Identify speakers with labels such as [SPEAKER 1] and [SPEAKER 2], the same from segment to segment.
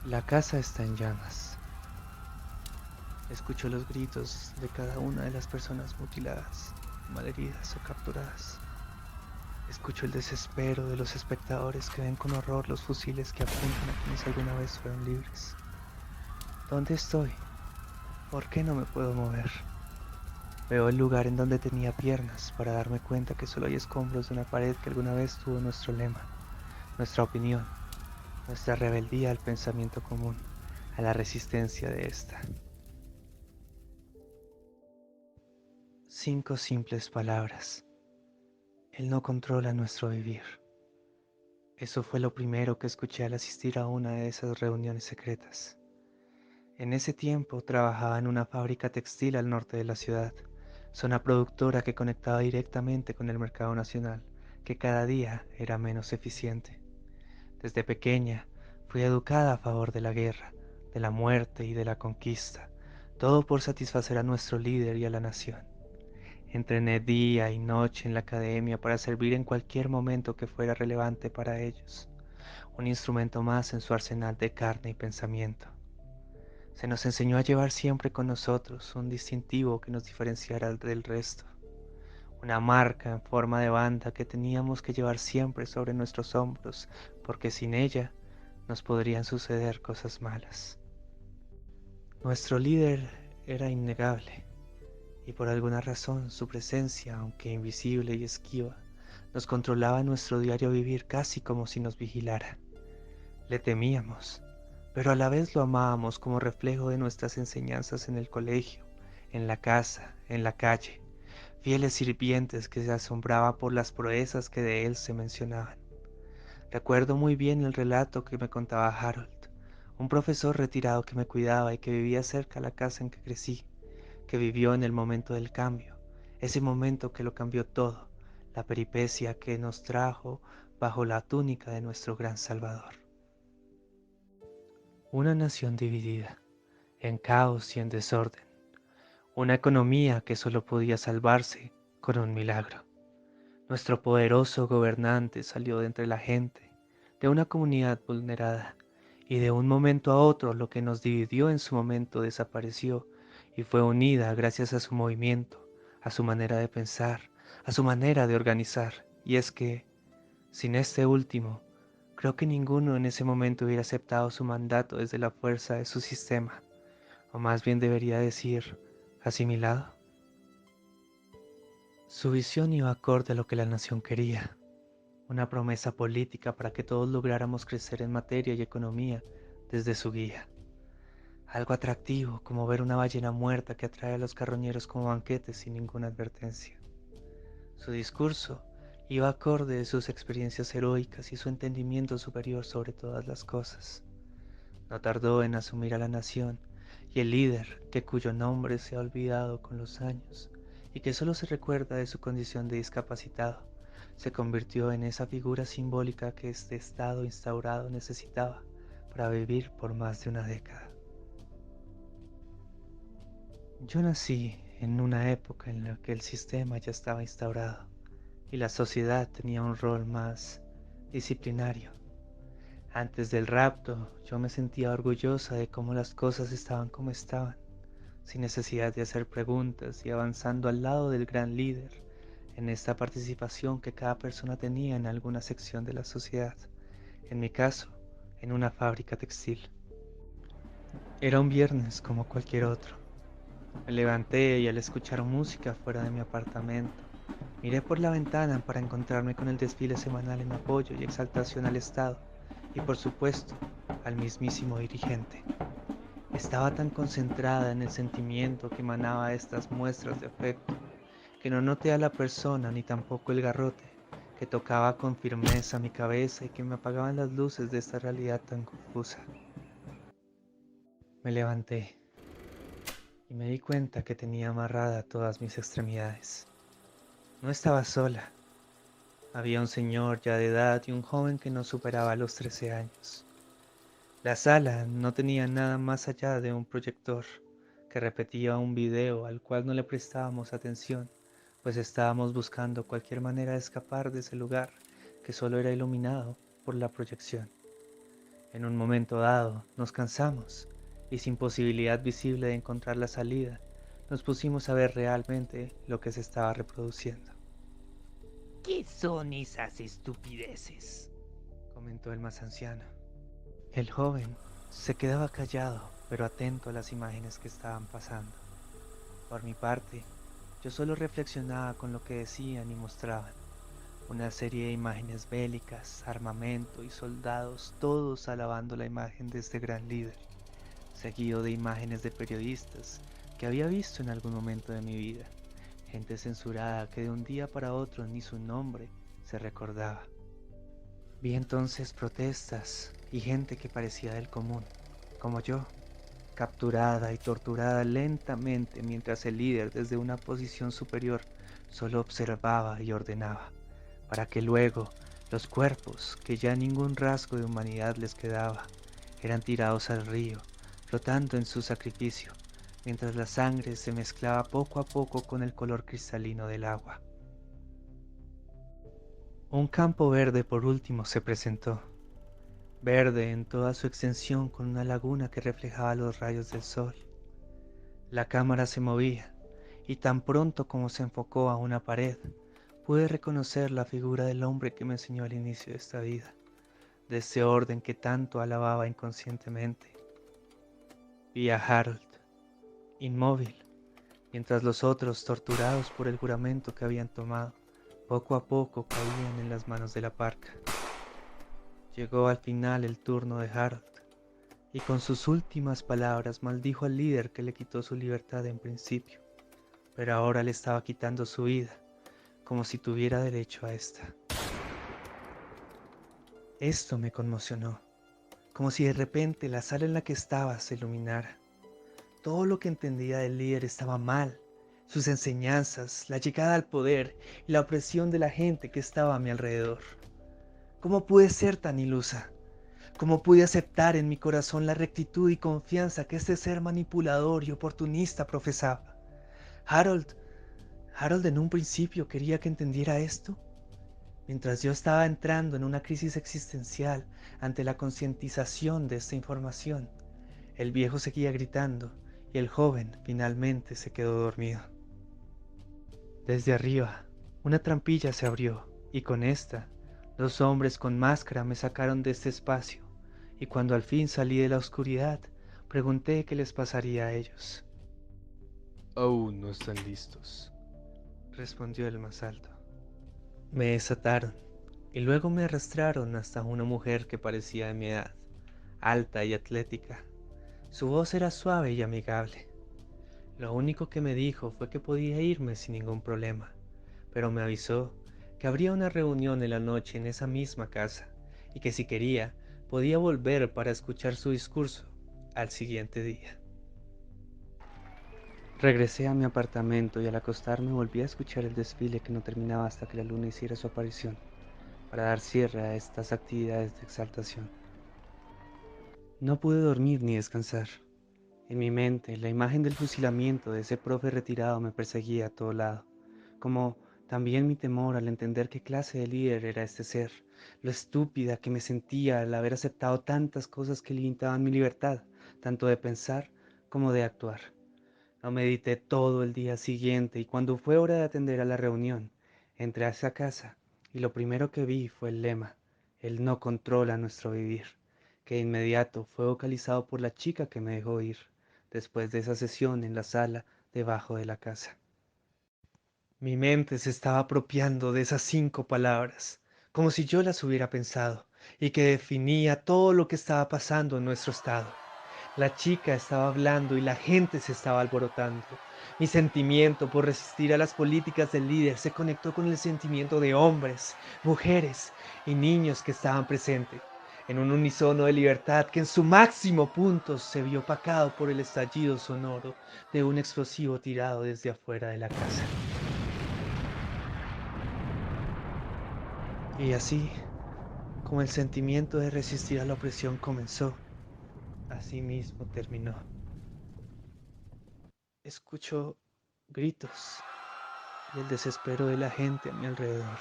[SPEAKER 1] La casa está en llamas. Escucho los gritos de cada una de las personas mutiladas, malheridas o capturadas. Escucho el desespero de los espectadores que ven con horror los fusiles que apuntan a quienes alguna vez fueron libres. ¿Dónde estoy? ¿Por qué no me puedo mover? Veo el lugar en donde tenía piernas para darme cuenta que solo hay escombros de una pared que alguna vez tuvo nuestro lema, nuestra opinión, nuestra rebeldía al pensamiento común, a la resistencia de esta. 5 simples palabras. Él no controla nuestro vivir. Eso fue lo primero que escuché al asistir a una de esas reuniones secretas. En ese tiempo trabajaba en una fábrica textil al norte de la ciudad, zona productora que conectaba directamente con el mercado nacional, que cada día era menos eficiente. Desde pequeña fui educada a favor de la guerra, de la muerte y de la conquista, todo por satisfacer a nuestro líder y a la nación. Entrené día y noche en la academia para servir en cualquier momento que fuera relevante para ellos, un instrumento más en su arsenal de carne y pensamiento. Se nos enseñó a llevar siempre con nosotros un distintivo que nos diferenciara del resto, una marca en forma de banda que teníamos que llevar siempre sobre nuestros hombros, porque sin ella nos podrían suceder cosas malas. Nuestro líder era innegable, y por alguna razón su presencia, aunque invisible y esquiva, nos controlaba en nuestro diario vivir casi como si nos vigilara. Le temíamos, pero a la vez lo amábamos como reflejo de nuestras enseñanzas en el colegio, en la casa, en la calle, fieles sirvientes que se asombraban por las proezas que de él se mencionaban. Recuerdo muy bien el relato que me contaba Harold, un profesor retirado que me cuidaba y que vivía cerca de la casa en que crecí, que vivió en el momento del cambio, ese momento que lo cambió todo, la peripecia que nos trajo bajo la túnica de nuestro gran Salvador. Una nación dividida, en caos y en desorden, una economía que solo podía salvarse con un milagro. Nuestro poderoso gobernante salió de entre la gente, de una comunidad vulnerada, y de un momento a otro lo que nos dividió en su momento desapareció y fue unida gracias a su movimiento, a su manera de pensar, a su manera de organizar. Y es que, sin este último, creo que ninguno en ese momento hubiera aceptado su mandato desde la fuerza de su sistema, o más bien debería decir, asimilado. Su visión iba acorde a lo que la nación quería, una promesa política para que todos lográramos crecer en materia y economía desde su guía. Algo atractivo como ver una ballena muerta que atrae a los carroñeros como banquetes sin ninguna advertencia. Su discurso iba acorde de sus experiencias heroicas y su entendimiento superior sobre todas las cosas. No tardó en asumir a la nación y el líder que cuyo nombre se ha olvidado con los años y que solo se recuerda de su condición de discapacitado, se convirtió en esa figura simbólica que este estado instaurado necesitaba para vivir por más de una década. Yo nací en una época en la que el sistema ya estaba instaurado y la sociedad tenía un rol más disciplinario. Antes del rapto, yo me sentía orgullosa de cómo las cosas estaban como estaban, sin necesidad de hacer preguntas y avanzando al lado del gran líder en esta participación que cada persona tenía en alguna sección de la sociedad, en mi caso, en una fábrica textil. Era un viernes como cualquier otro. Me levanté y al escuchar música fuera de mi apartamento, miré por la ventana para encontrarme con el desfile semanal en apoyo y exaltación al Estado y por supuesto al mismísimo dirigente. Estaba tan concentrada en el sentimiento que emanaba de estas muestras de afecto que no noté a la persona ni tampoco el garrote que tocaba con firmeza mi cabeza y que me apagaban las luces de esta realidad tan confusa. Me levanté y me di cuenta que tenía amarrada todas mis extremidades. No estaba sola. Había un señor ya de edad y un joven que no superaba los 13 años. La sala no tenía nada más allá de un proyector que repetía un video al cual no le prestábamos atención, pues estábamos buscando cualquier manera de escapar de ese lugar que solo era iluminado por la proyección. En un momento dado, nos cansamos y sin posibilidad visible de encontrar la salida, nos pusimos a ver realmente lo que se estaba reproduciendo,
[SPEAKER 2] ¿Qué son esas estupideces?
[SPEAKER 1] comentó el más anciano. El joven se quedaba callado, pero atento a las imágenes que estaban pasando. Por mi parte, yo solo reflexionaba con lo que decían y mostraban. Una serie de imágenes bélicas, armamento y soldados, todos alabando la imagen de este gran líder, seguido de imágenes de periodistas que había visto en algún momento de mi vida, gente censurada que de un día para otro ni su nombre se recordaba. Vi entonces protestas y gente que parecía del común, como yo, capturada y torturada lentamente mientras el líder desde una posición superior solo observaba y ordenaba, para que luego los cuerpos, que ya ningún rasgo de humanidad les quedaba, eran tirados al río, flotando en su sacrificio, mientras la sangre se mezclaba poco a poco con el color cristalino del agua. Un campo verde por último se presentó, verde en toda su extensión con una laguna que reflejaba los rayos del sol. La cámara se movía, y tan pronto como se enfocó a una pared, pude reconocer la figura del hombre que me enseñó al inicio de esta vida, de ese orden que tanto alababa inconscientemente. Vi a Harold, inmóvil, mientras los otros, torturados por el juramento que habían tomado, poco a poco caían en las manos de la parca. Llegó al final el turno de Harold, y con sus últimas palabras maldijo al líder que le quitó su libertad en principio, pero ahora le estaba quitando su vida, como si tuviera derecho a esta. Esto me conmocionó, como si de repente la sala en la que estaba se iluminara. Todo lo que entendía del líder estaba mal, sus enseñanzas, la llegada al poder y la opresión de la gente que estaba a mi alrededor. ¿Cómo pude ser tan ilusa? ¿Cómo pude aceptar en mi corazón la rectitud y confianza que este ser manipulador y oportunista profesaba? Harold, Harold en un principio quería que entendiera esto. Mientras yo estaba entrando en una crisis existencial ante la concientización de esta información, el viejo seguía gritando y el joven finalmente se quedó dormido. Desde arriba, una trampilla se abrió y con esta, dos hombres con máscara me sacaron de este espacio y cuando al fin salí de la oscuridad, pregunté qué les pasaría a ellos.
[SPEAKER 3] Aún no están listos.
[SPEAKER 1] Respondió el más alto. Me desataron y luego me arrastraron hasta una mujer que parecía de mi edad, alta y atlética. Su voz era suave y amigable. Lo único que me dijo fue que podía irme sin ningún problema, pero me avisó que habría una reunión en la noche en esa misma casa y que si quería podía volver para escuchar su discurso al siguiente día. Regresé a mi apartamento y al acostarme volví a escuchar el desfile que no terminaba hasta que la luna hiciera su aparición, para dar cierre a estas actividades de exaltación. No pude dormir ni descansar. En mi mente, la imagen del fusilamiento de ese profe retirado me perseguía a todo lado, como también mi temor al entender qué clase de líder era este ser, lo estúpida que me sentía al haber aceptado tantas cosas que limitaban mi libertad, tanto de pensar como de actuar. Lo medité todo el día siguiente y cuando fue hora de atender a la reunión, entré a esa casa y lo primero que vi fue el lema, "Él no controla nuestro vivir", que de inmediato fue vocalizado por la chica que me dejó ir, después de esa sesión en la sala debajo de la casa. Mi mente se estaba apropiando de esas 5 palabras, como si yo las hubiera pensado, y que definía todo lo que estaba pasando en nuestro estado. La chica estaba hablando y la gente se estaba alborotando. Mi sentimiento por resistir a las políticas del líder se conectó con el sentimiento de hombres, mujeres y niños que estaban presentes, en un unisono de libertad que en su máximo punto se vio opacado por el estallido sonoro de un explosivo tirado desde afuera de la casa. Y así, como el sentimiento de resistir a la opresión comenzó, así mismo terminó. Escucho gritos y el desespero de la gente a mi alrededor.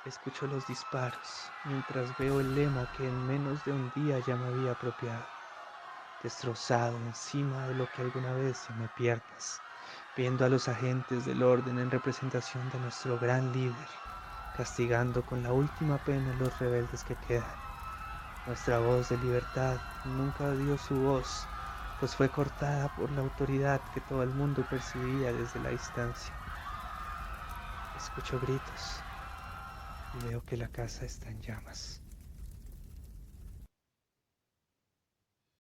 [SPEAKER 1] Escucho los disparos mientras veo el lema que en menos de un día ya me había apropiado, destrozado encima de lo que alguna vez llamé piernas, viendo a los agentes del orden en representación de nuestro gran líder, castigando con la última pena a los rebeldes que quedan. Nuestra voz de libertad nunca dio su voz, pues fue cortada por la autoridad que todo el mundo percibía desde la distancia. Escucho gritos y veo que la casa está en llamas.